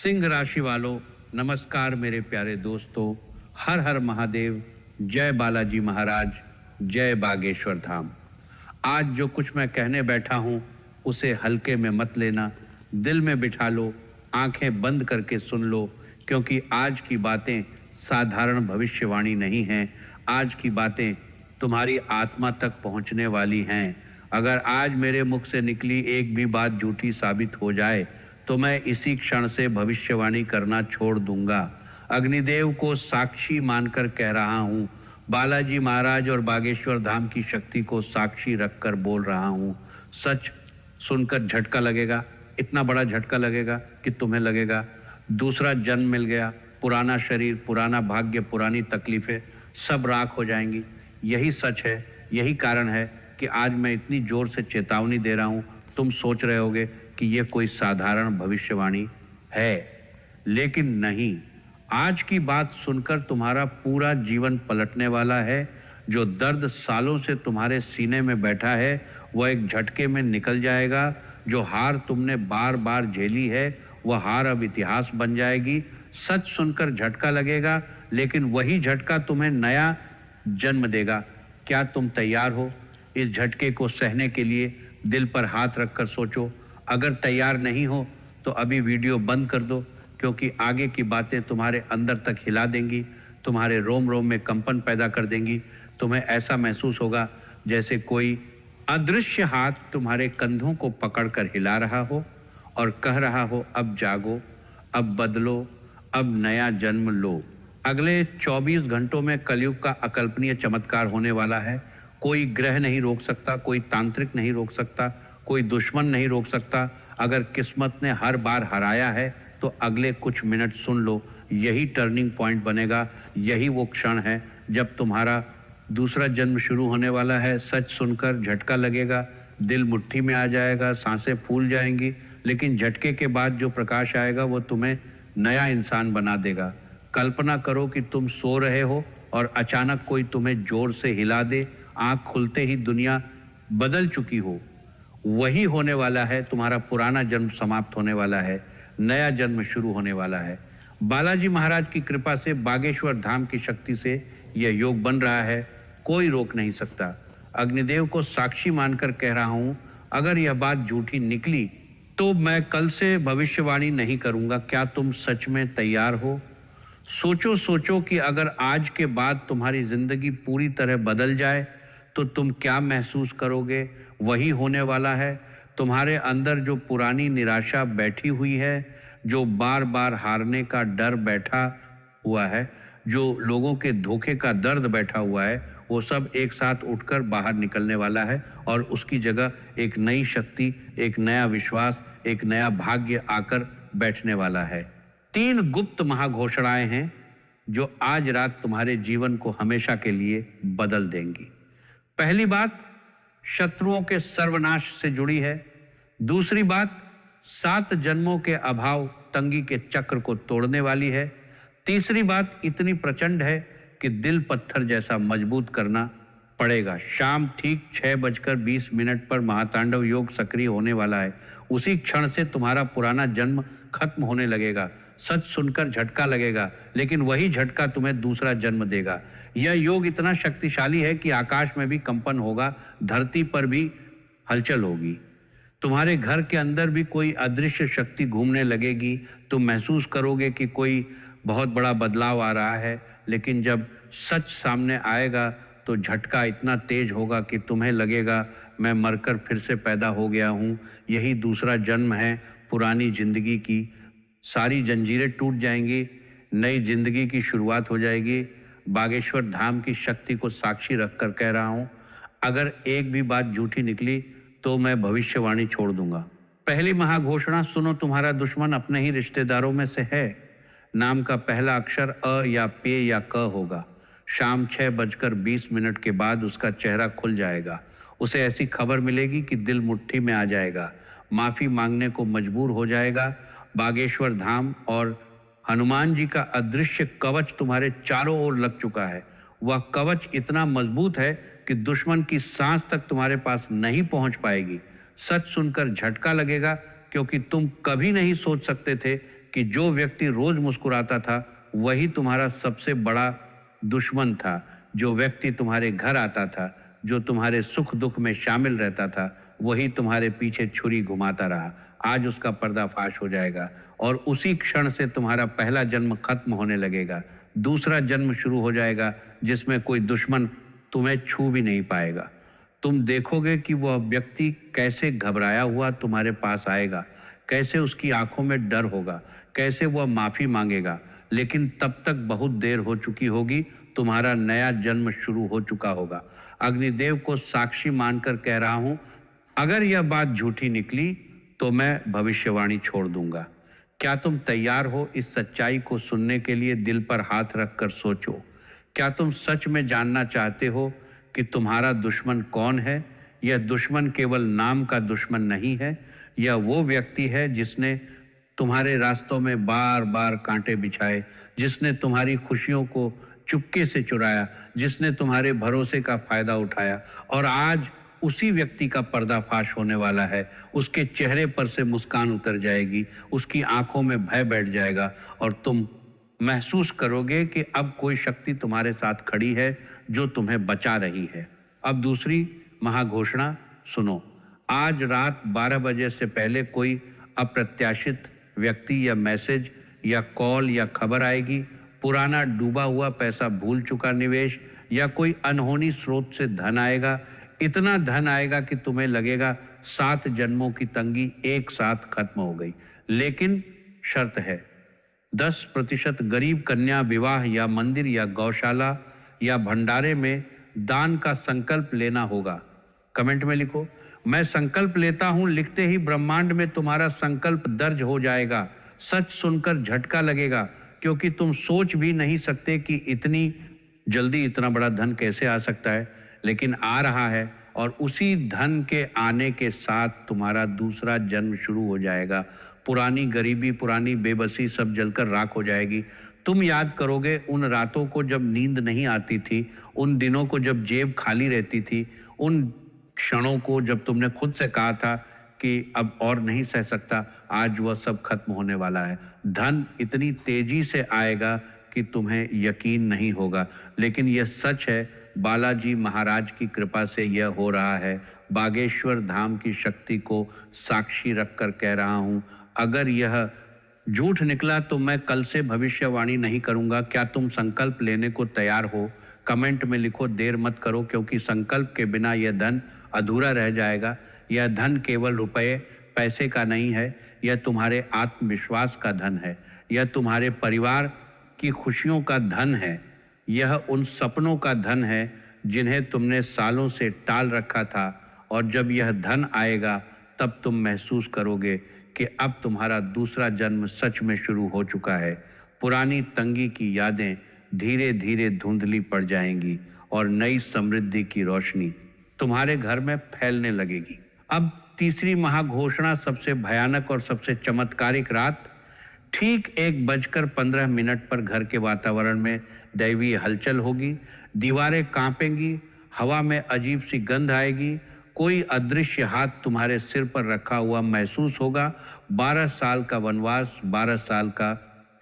सिंह राशि वालों, नमस्कार मेरे प्यारे दोस्तों। हर हर महादेव, जय बालाजी महाराज, जय बागेश्वर धाम। आज जो कुछ मैं कहने बैठा हूँ उसे हल्के में मत लेना, दिल में बिठा लो, आंखें बंद करके सुन लो, क्योंकि आज की बातें साधारण भविष्यवाणी नहीं हैं। आज की बातें तुम्हारी आत्मा तक पहुँचने वाली हैं। अगर आज मेरे मुख से निकली एक भी बात झूठी साबित हो जाए तो मैं इसी क्षण से भविष्यवाणी करना छोड़ दूंगा। अग्निदेव को साक्षी मानकर कह रहा हूँ, बालाजी महाराज और बागेश्वर धाम की शक्ति को साक्षी रखकर बोल रहा हूँ। सच सुनकर झटका लगेगा, इतना बड़ा झटका लगेगा कि तुम्हें लगेगा दूसरा जन्म मिल गया, पुराना शरीर, पुराना भाग्य, पुरानी तकलीफें सब राख हो जाएंगी। यही सच है, यही कारण है कि आज मैं इतनी जोर से चेतावनी दे रहा हूँ। तुम सोच रहे होगे कि ये कोई साधारण भविष्यवाणी है, लेकिन नहीं। आज की बात सुनकर तुम्हारा पूरा जीवन पलटने वाला है। जो दर्द सालों से तुम्हारे सीने में बैठा है वह एक झटके में निकल जाएगा। जो हार तुमने बार बार झेली है वह हार अब इतिहास बन जाएगी। सच सुनकर झटका लगेगा, लेकिन वही झटका तुम्हें नया जन्म देगा। क्या तुम तैयार हो इस झटके को सहने के लिए? दिल पर हाथ रखकर सोचो। अगर तैयार नहीं हो तो अभी वीडियो बंद कर दो, क्योंकि आगे की बातें तुम्हारे अंदर तक हिला देंगी, तुम्हारे रोम रोम में कंपन पैदा कर देंगी। तुम्हें ऐसा महसूस होगा जैसे कोई अदृश्य हाथ तुम्हारे कंधों को पकड़कर हिला रहा हो और कह रहा हो, अब जागो, अब बदलो, अब नया जन्म लो। अगले 24 घंटों में कलयुग का अकल्पनीय चमत्कार होने वाला है। कोई ग्रह नहीं रोक सकता, कोई तांत्रिक नहीं रोक सकता, कोई दुश्मन नहीं रोक सकता। अगर किस्मत ने हर बार हराया है तो अगले कुछ मिनट सुन लो, यही टर्निंग पॉइंट बनेगा। यही वो क्षण है जब तुम्हारा दूसरा जन्म शुरू होने वाला है। सच सुनकर झटका लगेगा, दिल मुट्ठी में आ जाएगा, सांसें फूल जाएंगी, लेकिन झटके के बाद जो प्रकाश आएगा वो तुम्हें नया इंसान बना देगा। कल्पना करो कि तुम सो रहे हो और अचानक कोई तुम्हें जोर से हिला दे। आंख खुलते ही दुनिया बदल चुकी हो। वही होने वाला है, तुम्हारा पुराना जन्म समाप्त होने वाला है, नया जन्म शुरू होने वाला है। बालाजी महाराज की कृपा से, बागेश्वर धाम की शक्ति से यह योग बन रहा है, कोई रोक नहीं सकता। अग्निदेव को साक्षी मानकर कह रहा हूँ, अगर यह बात झूठी निकली तो मैं कल से भविष्यवाणी नहीं करूँगा। क्या तुम सच में तैयार हो? सोचो सोचो कि अगर आज के बाद तुम्हारी जिंदगी पूरी तरह बदल जाए तो तुम क्या महसूस करोगे? वही होने वाला है। तुम्हारे अंदर जो पुरानी निराशा बैठी हुई है, जो बार बार हारने का डर बैठा हुआ है, जो लोगों के धोखे का दर्द बैठा हुआ है, वो सब एक साथ उठकर बाहर निकलने वाला है और उसकी जगह एक नई शक्ति, एक नया विश्वास, एक नया भाग्य आकर बैठने वाला है। 3 गुप्त महाघोषणाएं हैं जो आज रात तुम्हारे जीवन को हमेशा के लिए बदल देंगी। पहली बात शत्रुओं के सर्वनाश से जुड़ी है। दूसरी बात 7 जन्मों के अभाव तंगी के चक्र को तोड़ने वाली है। तीसरी बात इतनी प्रचंड है कि दिल पत्थर जैसा मजबूत करना पड़ेगा। शाम ठीक 6:20 पर महातांडव योग सक्रिय होने वाला है। उसी क्षण से तुम्हारा पुराना जन्म खत्म होने लगेगा। सच सुनकर झटका लगेगा, लेकिन वही झटका तुम्हें दूसरा जन्म देगा। यह योग इतना शक्तिशाली है कि आकाश में भी कंपन होगा, धरती पर भी हलचल होगी। तुम्हारे घर के अंदर भी कोई अदृश्य शक्ति घूमने लगेगी। तुम महसूस करोगे कि कोई बहुत बड़ा बदलाव आ रहा है, लेकिन जब सच सामने आएगा तो झटका इतना तेज होगा कि तुम्हें लगेगा मैं मरकर फिर से पैदा हो गया हूँ। यही दूसरा जन्म है। पुरानी जिंदगी की सारी जंजीरें टूट जाएंगी, नई जिंदगी की शुरुआत हो जाएगी। बागेश्वर धाम की शक्ति को साक्षी रखकर कह रहा हूँ, अगर एक भी बात झूठी निकली तो मैं भविष्यवाणी छोड़ दूंगा। पहली महाघोषणा सुनो, तुम्हारा दुश्मन अपने ही रिश्तेदारों में से है। नाम का पहला अक्षर अ या पे या क होगा। शाम 6:20 के बाद उसका चेहरा खुल जाएगा। उसे ऐसी खबर मिलेगी कि दिल मुट्ठी में आ जाएगा, माफी मांगने को मजबूर हो जाएगा। बागेश्वर धाम और हनुमान जी का अदृश्य कवच तुम्हारे चारों ओर लग चुका है। वह कवच इतना मजबूत है कि दुश्मन की सांस तक तुम्हारे पास नहीं पहुंच पाएगी। सच सुनकर झटका लगेगा, क्योंकि तुम कभी नहीं सोच सकते थे कि जो व्यक्ति रोज मुस्कुराता था वही तुम्हारा सबसे बड़ा दुश्मन था। जो व्यक्ति तुम्हारे घर आता था, जो तुम्हारे सुख दुख में शामिल रहता था, वही तुम्हारे पीछे छुरी घुमाता रहा। आज उसका पर्दाफाश हो जाएगा और उसी क्षण से तुम्हारा पहला जन्म खत्म होने लगेगा। दूसरा जन्म शुरू हो जाएगा जिसमें कोई दुश्मन तुम्हें छू भी नहीं पाएगा। तुम देखोगे कि वह व्यक्ति कैसे घबराया हुआ तुम्हारे पास आएगा, कैसे उसकी आंखों में डर होगा, कैसे वह माफी मांगेगा, लेकिन तब तक बहुत देर हो चुकी होगी, तुम्हारा नया जन्म शुरू हो चुका होगा। अग्निदेव को साक्षी मानकर कह रहा हूं, अगर यह बात झूठी निकली तो मैं भविष्यवाणी छोड़ दूंगा। क्या तुम तैयार हो इस सच्चाई को सुनने के लिए? दिल पर हाथ रखकर सोचो। क्या तुम सच में जानना चाहते हो कि तुम्हारा दुश्मन कौन है? यह दुश्मन केवल नाम का दुश्मन नहीं है, यह वो व्यक्ति है जिसने तुम्हारे रास्तों में बार बार कांटे बिछाए, जिसने तुम्हारी खुशियों को चुपके से चुराया, जिसने तुम्हारे भरोसे का फायदा उठाया, और आज उसी व्यक्ति का पर्दाफाश होने वाला है। उसके चेहरे पर से मुस्कान उतर जाएगी, उसकी आंखों में भय बैठ जाएगा और तुम महसूस करोगे कि अब कोई शक्ति तुम्हारे साथ खड़ी है जो तुम्हें बचा रही है। अब दूसरी महाघोषणा सुनो। आज रात 12 बजे से पहले कोई अप्रत्याशित व्यक्ति या मैसेज या कॉल या खबर आएगी। पुराना डूबा हुआ पैसा, भूल चुका निवेश या कोई अनहोनी स्रोत से धन आएगा। इतना धन आएगा कि तुम्हें लगेगा 7 जन्मों की तंगी एक साथ खत्म हो गई। लेकिन शर्त है, 10% गरीब कन्या विवाह या मंदिर या गौशाला या भंडारे में दान का संकल्प लेना होगा। कमेंट में लिखो, मैं संकल्प लेता हूं। लिखते ही ब्रह्मांड में तुम्हारा संकल्प दर्ज हो जाएगा। सच सुनकर झटका लगेगा, क्योंकि तुम सोच भी नहीं सकते कि इतनी जल्दी इतना बड़ा धन कैसे आ सकता है, लेकिन आ रहा है। और उसी धन के आने के साथ तुम्हारा दूसरा जन्म शुरू हो जाएगा। पुरानी गरीबी, पुरानी बेबसी सब जलकर राख हो जाएगी। तुम याद करोगे उन रातों को जब नींद नहीं आती थी, उन दिनों को जब जेब खाली रहती थी, उन क्षणों को जब तुमने खुद से कहा था कि अब और नहीं सह सकता। आज वह सब खत्म होने वाला है। धन इतनी तेजी से आएगा कि तुम्हें यकीन नहीं होगा, लेकिन यह सच है। बालाजी महाराज की कृपा से यह हो रहा है। बागेश्वर धाम की शक्ति को साक्षी रखकर कह रहा हूं, अगर यह झूठ निकला तो मैं कल से भविष्यवाणी नहीं करूंगा। क्या तुम संकल्प लेने को तैयार हो? कमेंट में लिखो, देर मत करो, क्योंकि संकल्प के बिना यह धन अधूरा रह जाएगा। यह धन केवल रुपए पैसे का नहीं है, यह तुम्हारे आत्मविश्वास का धन है, यह तुम्हारे परिवार की खुशियों का धन है, यह उन सपनों का धन है जिन्हें तुमने सालों से टाल रखा था। और जब यह धन आएगा तब तुम महसूस करोगे कि अब तुम्हारा दूसरा जन्म सच में शुरू हो चुका है। पुरानी तंगी की यादें धीरे धीरे धुंधली पड़ जाएंगी और नई समृद्धि की रोशनी तुम्हारे घर में फैलने लगेगी। अब तीसरी महाघोषणा, सबसे भयानक और सबसे चमत्कारिक रात। ठीक 1:15 पर घर के वातावरण में दैवीय हलचल होगी। दीवारें कांपेंगी, हवा में अजीब सी गंध आएगी। कोई अदृश्य हाथ तुम्हारे सिर पर रखा हुआ महसूस होगा। 12 साल का वनवास, 12 साल का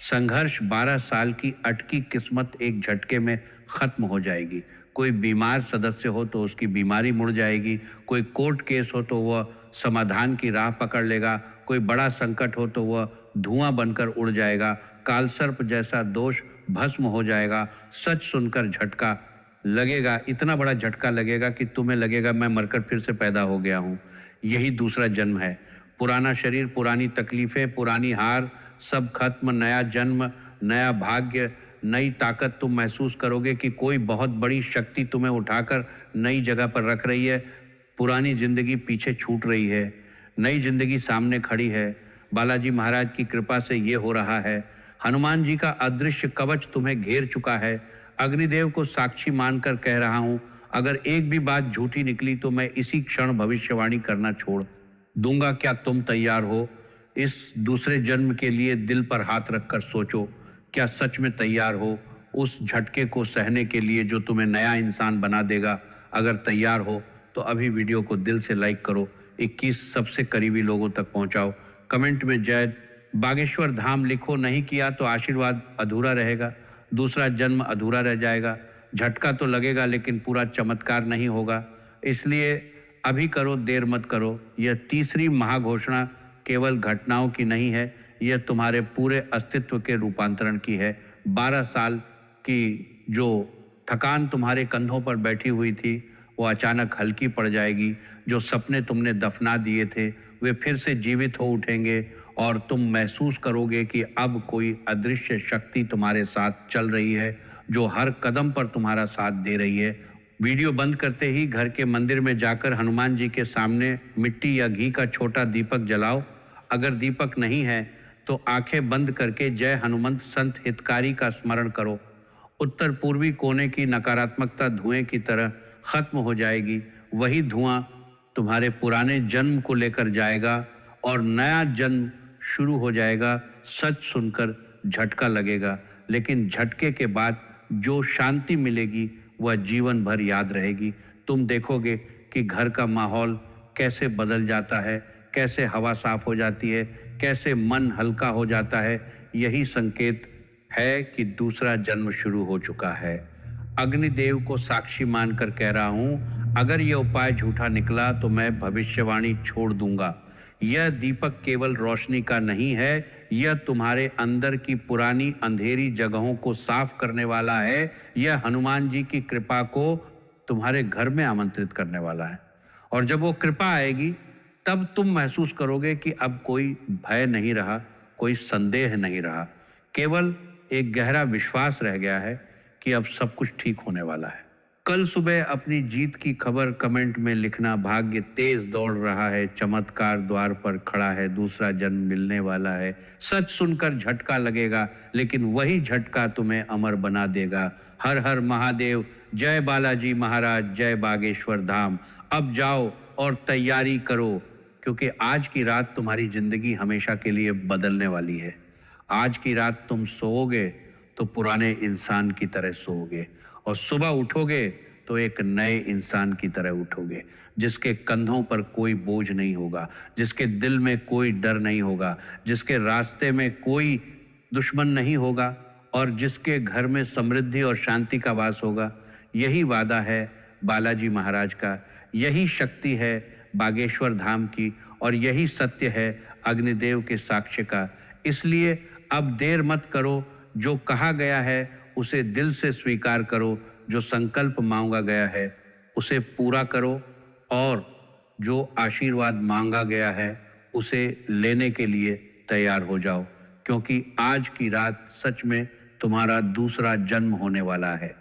संघर्ष, 12 साल की अटकी किस्मत एक झटके में खत्म हो जाएगी। कोई बीमार सदस्य हो तो उसकी बीमारी मुड़ जाएगी। कोई कोर्ट केस हो तो वह समाधान की राह पकड़ लेगा। कोई बड़ा संकट हो तो वह धुआं बनकर उड़ जाएगा। कालसर्प जैसा दोष भस्म हो जाएगा। सच सुनकर झटका लगेगा, इतना बड़ा झटका लगेगा कि तुम्हें लगेगा मैं मरकर फिर से पैदा हो गया हूँ। यही दूसरा जन्म है। पुराना शरीर, पुरानी तकलीफें, पुरानी हार, सब खत्म। नया जन्म, नया भाग्य, नई ताकत। तुम महसूस करोगे कि कोई बहुत बड़ी शक्ति तुम्हें उठाकर नई जगह पर रख रही है। पुरानी जिंदगी पीछे छूट रही है, नई जिंदगी सामने खड़ी है। बालाजी महाराज की कृपा से ये हो रहा है। हनुमान जी का अदृश्य कवच तुम्हें घेर चुका है। अग्निदेव को साक्षी मानकर कह रहा हूं, अगर एक भी बात झूठी निकली तो मैं इसी क्षण भविष्यवाणी करना छोड़ दूंगा। क्या तुम तैयार हो इस दूसरे जन्म के लिए? दिल पर हाथ रखकर सोचो, क्या सच में तैयार हो उस झटके को सहने के लिए जो तुम्हें नया इंसान बना देगा? अगर तैयार हो तो अभी वीडियो को दिल से लाइक करो, 21 सबसे करीबी लोगों तक पहुंचाओ, कमेंट में जय बागेश्वर धाम लिखो, नहीं किया तो आशीर्वाद अधूरा रहेगा, दूसरा जन्म अधूरा रह जाएगा। झटका तो लगेगा लेकिन पूरा चमत्कार नहीं होगा। इसलिए अभी करो, देर मत करो। यह तीसरी महाघोषणा केवल घटनाओं की नहीं है, यह तुम्हारे पूरे अस्तित्व के रूपांतरण की है। 12 साल की जो थकान तुम्हारे कंधों पर बैठी हुई थी वो अचानक हल्की पड़ जाएगी। जो सपने तुमने दफना दिए थे वे फिर से जीवित हो उठेंगे और तुम महसूस करोगे कि अब कोई अदृश्य शक्ति तुम्हारे साथ चल रही है, जो हर कदम पर तुम्हारा साथ दे रही है। वीडियो बंद करते ही घर के मंदिर में जाकर हनुमान जी के सामने मिट्टी या घी का छोटा दीपक जलाओ। अगर दीपक नहीं है तो आंखें बंद करके जय हनुमंत संत हितकारी का स्मरण करो। उत्तर पूर्वी कोने की नकारात्मकता धुएं की तरह खत्म हो जाएगी। वही धुआं तुम्हारे पुराने जन्म को लेकर जाएगा और नया जन्म शुरू हो जाएगा। सच सुनकर झटका लगेगा, लेकिन झटके के बाद जो शांति मिलेगी वह जीवन भर याद रहेगी। तुम देखोगे कि घर का माहौल कैसे बदल जाता है, कैसे हवा साफ हो जाती है, कैसे मन हल्का हो जाता है। यही संकेत है कि दूसरा जन्म शुरू हो चुका है। अग्निदेव को साक्षी मानकर कह रहा हूं, अगर यह उपाय झूठा निकला तो मैं भविष्यवाणी छोड़ दूंगा। यह दीपक केवल रोशनी का नहीं है, यह तुम्हारे अंदर की पुरानी अंधेरी जगहों को साफ करने वाला है। यह हनुमान जी की कृपा को तुम्हारे घर में आमंत्रित करने वाला है। और जब वो कृपा आएगी तब तुम महसूस करोगे कि अब कोई भय नहीं रहा, कोई संदेह नहीं रहा, केवल एक गहरा विश्वास रह गया है कि अब सब कुछ ठीक होने वाला है। कल सुबह अपनी जीत की खबर कमेंट में लिखना। भाग्य तेज दौड़ रहा है, चमत्कार द्वार पर खड़ा है, दूसरा जन्म मिलने वाला है। सच सुनकर झटका लगेगा, लेकिन वही झटका तुम्हें अमर बना देगा। हर हर महादेव, जय बालाजी महाराज, जय बागेश्वर धाम। अब जाओ और तैयारी करो, क्योंकि आज की रात तुम्हारी जिंदगी हमेशा के लिए बदलने वाली है। आज की रात तुम सोओगे तो पुराने इंसान की तरह सोओगे और सुबह उठोगे तो एक नए इंसान की तरह उठोगे, जिसके कंधों पर कोई बोझ नहीं होगा, जिसके दिल में कोई डर नहीं होगा, जिसके रास्ते में कोई दुश्मन नहीं होगा और जिसके घर में समृद्धि और शांति का वास होगा। यही वादा है बालाजी महाराज का, यही शक्ति है बागेश्वर धाम की और यही सत्य है अग्निदेव के साक्ष्य का। इसलिए अब देर मत करो, जो कहा गया है उसे दिल से स्वीकार करो, जो संकल्प मांगा गया है उसे पूरा करो और जो आशीर्वाद मांगा गया है उसे लेने के लिए तैयार हो जाओ, क्योंकि आज की रात सच में तुम्हारा दूसरा जन्म होने वाला है।